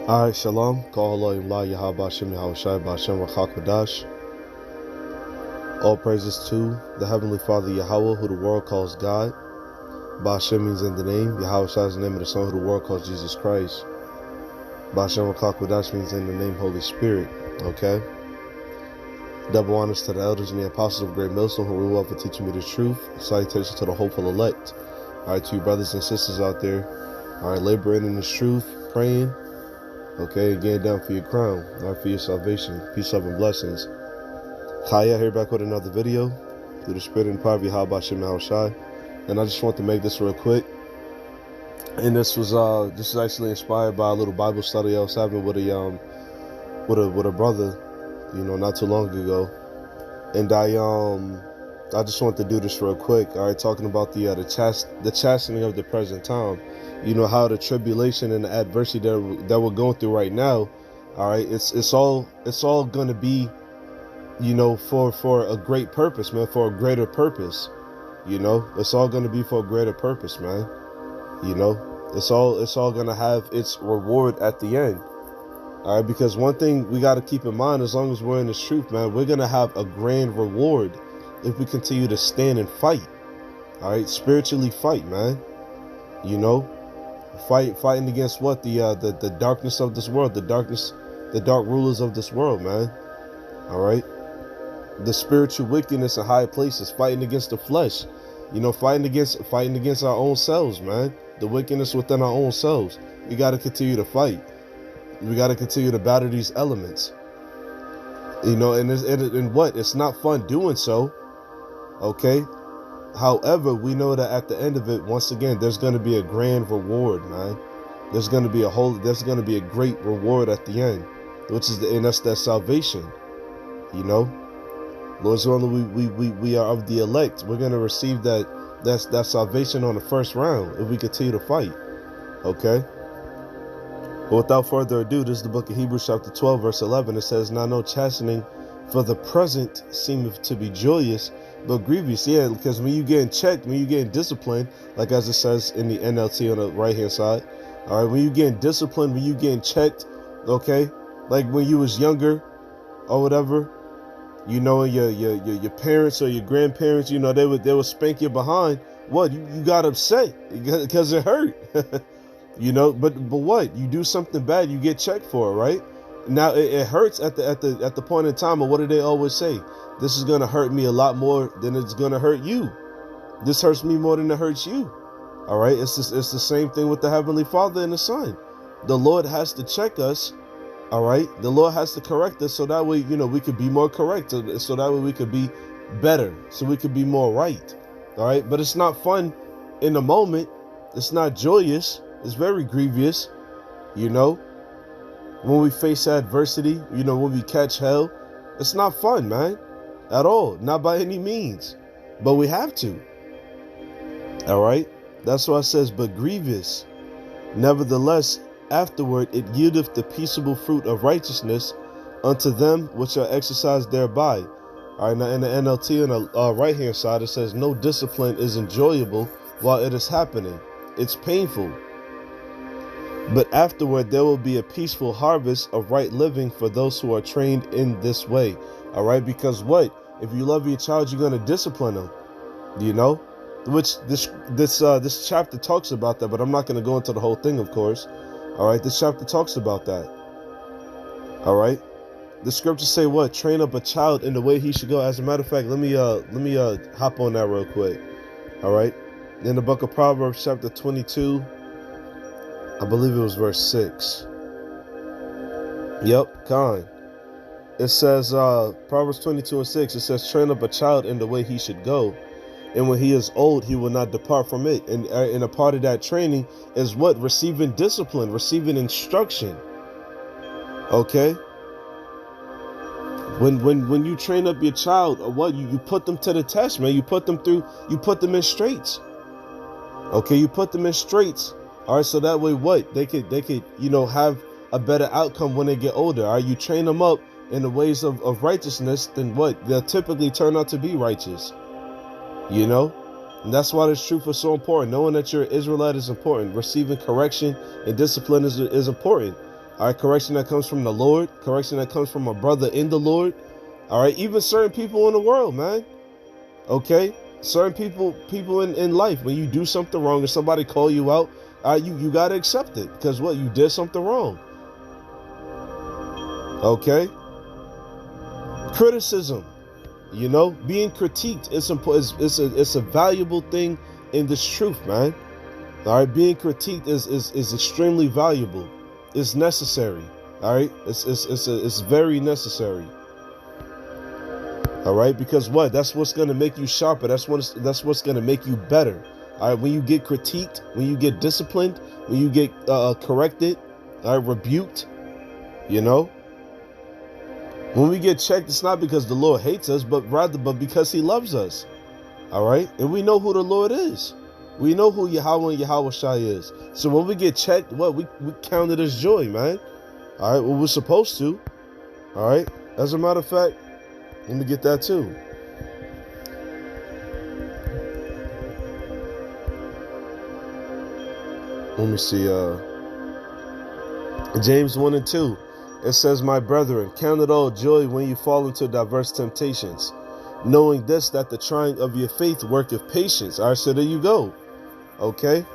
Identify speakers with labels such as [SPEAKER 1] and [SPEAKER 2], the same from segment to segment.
[SPEAKER 1] Alright, shalom. Call Elohim La Yahweh Shem Yahushai B'Shem Rachakwadash. All praises to the Heavenly Father Yahweh, who the world calls God. B'Shem means in the name. Yahushai is the name of the Son, who the world calls Jesus Christ. B'Shem Rachakwadash means in the name Holy Spirit. Okay? Double honors to the elders and the apostles of Great Millstone, who rule for teaching me the truth. Salutations to the hopeful elect. Alright, to you brothers and sisters out there. Alright, laboring in this truth, praying. Okay, getting down for your crown, not for your salvation. Peace, love, and blessings. Chaya here back with another video through the Spirit and power of Yahweh B'Shem Yahushai. And I just want to make this real quick. And this is actually inspired by a little Bible study I was having with a brother, not too long ago. And I just want to do this real quick. All right, talking about the chastening of the present time. How the tribulation and the adversity that we're going through right now. All right, it's all going to be, for a great purpose, man, for a greater purpose. It's all going to be for a greater purpose, man. It's all going to have its reward at the end. All right, because one thing we got to keep in mind, as long as we're in this truth, man, we're going to have a grand reward if we continue to stand and fight. All right, spiritually fight, man. Fighting against what? The darkness of this world, the dark rulers of this world, man. All right, the spiritual wickedness in high places, fighting against the flesh, fighting against our own selves, man. The wickedness within our own selves. We got to continue to fight. We got to continue to battle these elements. And what? It's not fun doing so. Okay. However, we know that at the end of it, once again, there's going to be a grand reward, man. There's going to be a great reward at the end, and that's that salvation. Lord's willing, we are of the elect. We're going to receive that salvation on the first round if we continue to fight. Okay. But without further ado, this is the book of Hebrews chapter 12, verse 11. It says, "Now no chastening for the present seemeth to be joyous, but grievous." Yeah, because when you getting checked, when you getting disciplined, like as it says in the NLT on the right hand side, all right, when you getting disciplined, when you getting checked, okay, like when you was younger or whatever, your parents or your grandparents, they would spank you behind. What? You got upset because it hurt. But what? You do something bad, you get checked for it, right? Now it hurts at the point in time. But what do they always say? This is gonna hurt me a lot more than it's gonna hurt you. This hurts me more than it hurts you. All right. It's the same thing with the Heavenly Father and the Son. The Lord has to check us. All right. The Lord has to correct us so that way, we could be more correct. So that way we could be better. So we could be more right. All right. But it's not fun in the moment. It's not joyous. It's very grievous. When we face adversity, when we catch hell, it's not fun, man, at all. Not by any means. But we have to. All right. That's why it says, but grievous. Nevertheless, afterward it yieldeth the peaceable fruit of righteousness unto them which are exercised thereby. All right. Now in the NLT on the right hand side, it says, no discipline is enjoyable while it is happening. It's painful. But afterward, there will be a peaceful harvest of right living for those who are trained in this way. All right. Because what? If you love your child, you're going to discipline them, which this chapter talks about that. But I'm not going to go into the whole thing, of course. All right. This chapter talks about that. All right. The scriptures say what? Train up a child in the way he should go. As a matter of fact, let me hop on that real quick. All right. In the book of Proverbs, chapter 22. I believe it was verse 6. Yep, kind. It says, Proverbs 22:6, it says, train up a child in the way he should go, and when he is old, he will not depart from it. And a part of that training is what? Receiving discipline, receiving instruction. Okay? When you train up your child, or what? You put them to the test, man. You put them in straights. Okay, you put them in straights. All right, so that way, what? They could, have a better outcome when they get older. All right, you train them up in the ways of righteousness, then what? They'll typically turn out to be righteous. And that's why this truth is so important. Knowing that you're an Israelite is important. Receiving correction and discipline is important. All right, correction that comes from the Lord, correction that comes from a brother in the Lord. All right, even certain people in the world, man. Okay, certain people in life, when you do something wrong and somebody call you out, you gotta accept it, because what, you did something wrong. Okay, criticism, you know, being critiqued is important. It's a valuable thing in this truth, man. All right, being critiqued is extremely valuable. It's necessary. All right, it's very necessary. All right, because what? That's what's gonna make you sharper. That's what's gonna make you better. All right, when you get critiqued, when you get disciplined, when you get corrected, all right, rebuked, you know, when we get checked, it's not because the Lord hates us, but because He loves us. All right, and we know who the Lord is. We know who Yahweh and Yahweh Shai is. So when we get checked, what, we count it as joy, man. All right, well, we're supposed to. All right, as a matter of fact, let me get that too. Let me see. James 1 and 2. It says, "My brethren, count it all joy when you fall into diverse temptations, knowing this, that the trying of your faith worketh patience." All right, so there you go. Okay.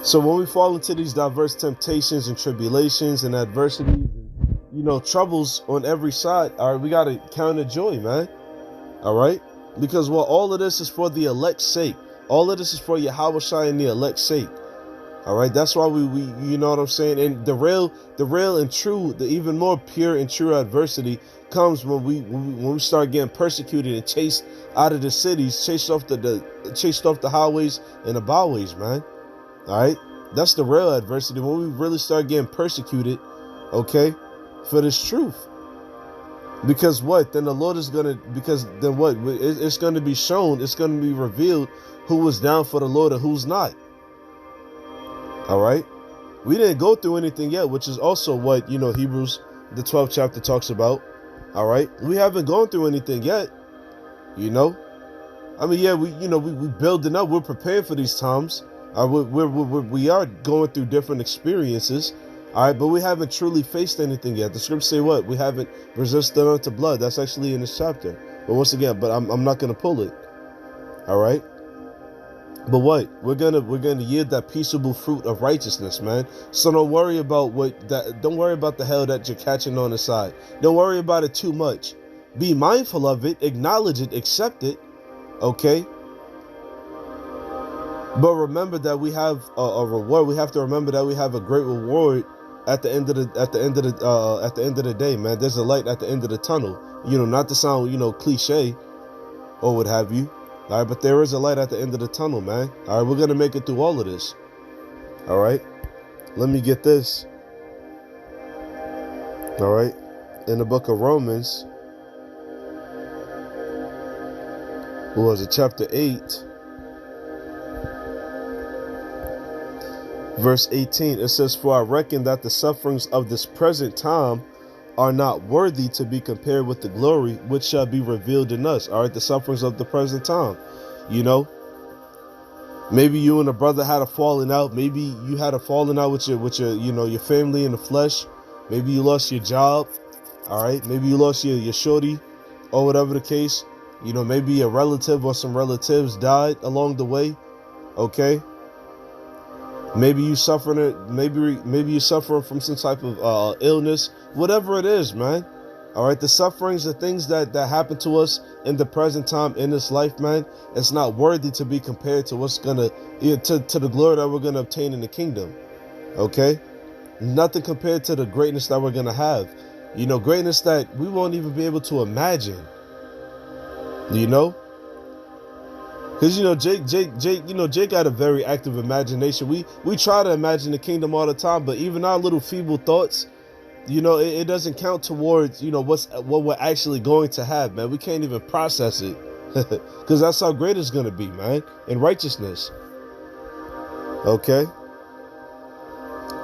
[SPEAKER 1] So when we fall into these diverse temptations and tribulations and adversities and, you know, troubles on every side, all right, we got to count it joy, man. All right. Because, well, all of this is for the elect's sake. All of this is for Yahweh Shai and the elect's sake. All right. That's why we you know what I'm saying? And the real and true, the even more pure and true adversity comes when we start getting persecuted and chased out of the cities, chased off the highways and the byways, man. All right, that's the real adversity, when we really start getting persecuted, okay, for this truth. Because what? Then the Lord is gonna. Because then what? It's going to be shown. It's going to be revealed who was down for the Lord and who's not. All right, we didn't go through anything yet, which is also what, you know, Hebrews the 12th chapter talks about. All right, we haven't gone through anything yet. You know, I mean, yeah, we building up. We're prepared for these times. We are going through different experiences. All right, but we haven't truly faced anything yet. The scriptures say what? We haven't resisted unto blood. That's actually in this chapter. But once again, I'm not gonna pull it. All right. But what? We're gonna yield that peaceable fruit of righteousness, man. So don't worry about don't worry about the hell that you're catching on the side. Don't worry about it too much. Be mindful of it, acknowledge it, accept it, okay? But remember that we have a reward. We have to remember that we have a great reward at the end of the day, man. There's a light at the end of the tunnel. You know, not to sound, you know, cliche or what have you. All right, but there is a light at the end of the tunnel, man. All right, we're gonna make it through all of this. All right, let me get this. All right, in the book of Romans, what was it, chapter 8, verse 18, it says, "For I reckon that the sufferings of this present time are not worthy to be compared with the glory which shall be revealed in us." All right, the sufferings of the present time. You know, maybe you and a brother had a falling out. Maybe you had a falling out with your you know, your family in the flesh. Maybe you lost your job. All right, maybe you lost your shorty, or whatever the case. You know, maybe a relative or some relatives died along the way. Okay. Maybe you suffering maybe you suffering from some type of illness, whatever it is, man. All right, the sufferings, the things that happen to us in the present time in this life, man, it's not worthy to be compared to what's gonna to the glory that we're gonna obtain in the kingdom. Okay, nothing compared to the greatness that we're gonna have. You know, greatness that we won't even be able to imagine. You know. Because, you know, Jake got a very active imagination. We try to imagine the kingdom all the time, but even our little feeble thoughts, you know, it doesn't count towards, you know, what we're actually going to have, man. We can't even process it, because that's how great it's going to be, man, in righteousness. Okay.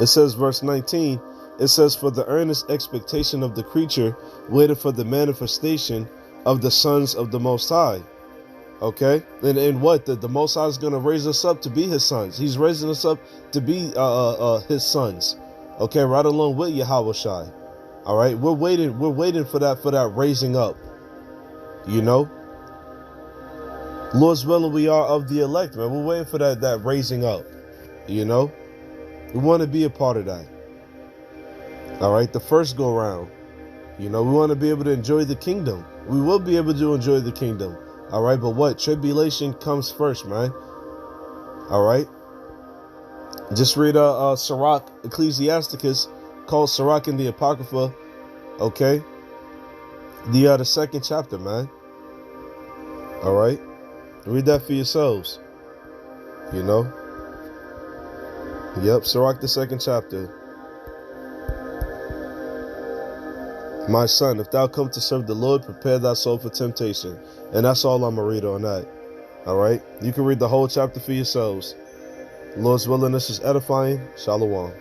[SPEAKER 1] It says, verse 19, it says, "For the earnest expectation of the creature waited for the manifestation of the sons of the Most High." Okay, and what the Most High is going to raise us up to be His sons. He's raising us up to be His sons. Okay, right along with Yahweh Shai. All right, we're waiting for that raising up. You know, Lord's willing, we are of the elect, man. We're waiting for that raising up. You know, we want to be a part of that. All right, the first go round. You know, we want to be able to enjoy the kingdom. We will be able to enjoy the kingdom. All right, but what? Tribulation comes first, man. All right. Just read Sirach, Ecclesiasticus, called Sirach in the Apocrypha. Okay, the second chapter, man. All right, read that for yourselves. You know. Yep, Sirach, the second chapter. My son, if thou come to serve the Lord, prepare thy soul for temptation. And that's all I'm going to read on that. All right? You can read the whole chapter for yourselves. Lord's willing, this is edifying. Shalom.